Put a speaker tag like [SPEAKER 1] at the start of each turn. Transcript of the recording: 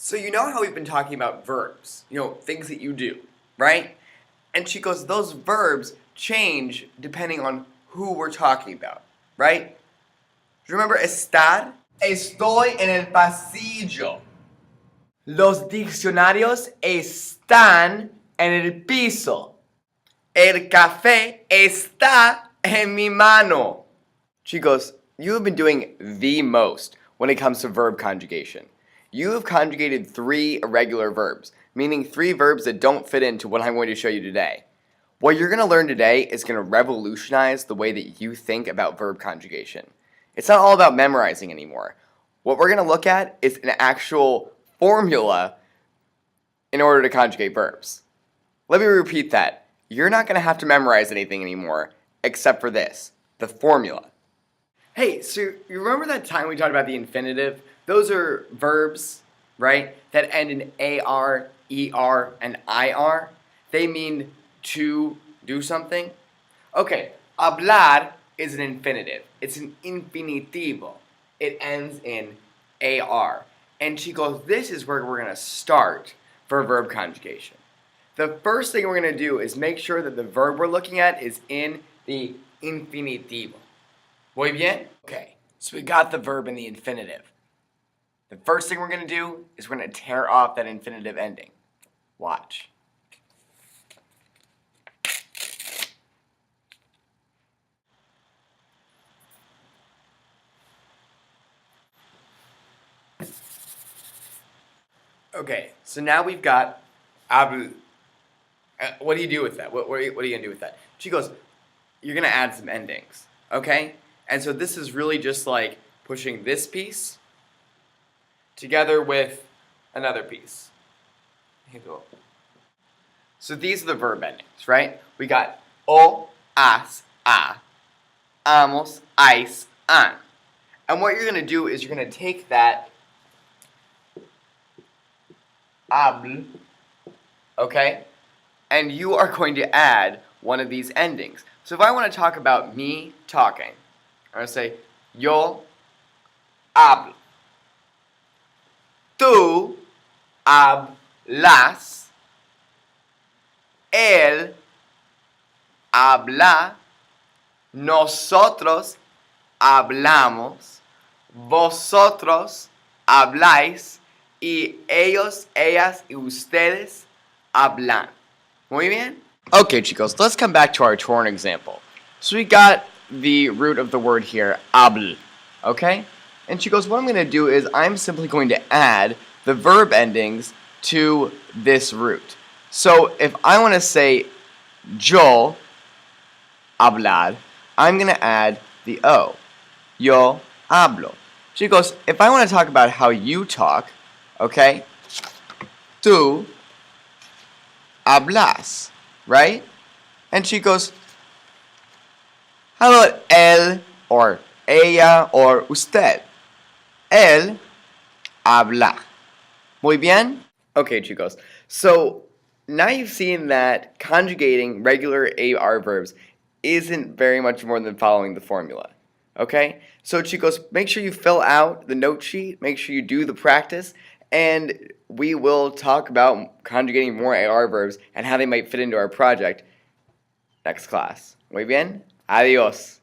[SPEAKER 1] So you know how we've been talking about verbs, things that you do, right? And she goes, those verbs change depending on who we're talking about, right? Do you remember estar? Estoy en el pasillo. Los diccionarios están en el piso. El café está en mi mano. She goes, you have been doing the most when it comes to verb conjugation. You have conjugated 3 irregular verbs, meaning 3 verbs that don't fit into what I'm going to show you today. What you're going to learn today is going to revolutionize the way that you think about verb conjugation. It's not all about memorizing anymore. What we're going to look at is an actual formula in order to conjugate verbs. Let me repeat that. You're not going to have to memorize anything anymore except for this, the formula. Hey, so you remember that time we talked about the infinitive? Those are verbs, right, that end in AR, ER, and IR. They mean to do something. Okay, hablar is an infinitive. It's an infinitivo. It ends in AR. And she goes, this is where we're going to start for verb conjugation. The first thing we're going to do is make sure that the verb we're looking at is in the infinitivo. Muy bien? Okay, so we got the verb in the infinitive. The first thing we're going to do is we're going to tear off that infinitive ending. Watch. Okay, so now we've got habl. What do you do with that? What are you going to do with that? She goes, you're going to add some endings, okay? And so this is really just like pushing this piece together with another piece. So these are the verb endings, right? We got o, as, a, amos, ais, an. And what you're going to do is you're going to take that habl, okay? And you are going to add one of these endings. So if I want to talk about me talking, I'm going to say, yo hablo. Tú hablas. Él habla. Nosotros hablamos. Vosotros habláis. Y ellos, ellas, y ustedes hablan. Muy bien? Okay, chicos, let's come back to our torn example. So we got the root of the word here, habl, okay? And she goes, what I'm going to do is I'm simply going to add the verb endings to this root. So if I want to say yo hablar, I'm going to add the O. Yo hablo. She goes, if I want to talk about how you talk, okay, tú hablas, right? And she goes, how about él or ella or usted? Él habla. Muy bien? Okay, chicos. So now you've seen that conjugating regular AR verbs isn't very much more than following the formula. Okay? So chicos, make sure you fill out the note sheet, make sure you do the practice, and we will talk about conjugating more AR verbs and how they might fit into our project next class. Muy bien? Adiós.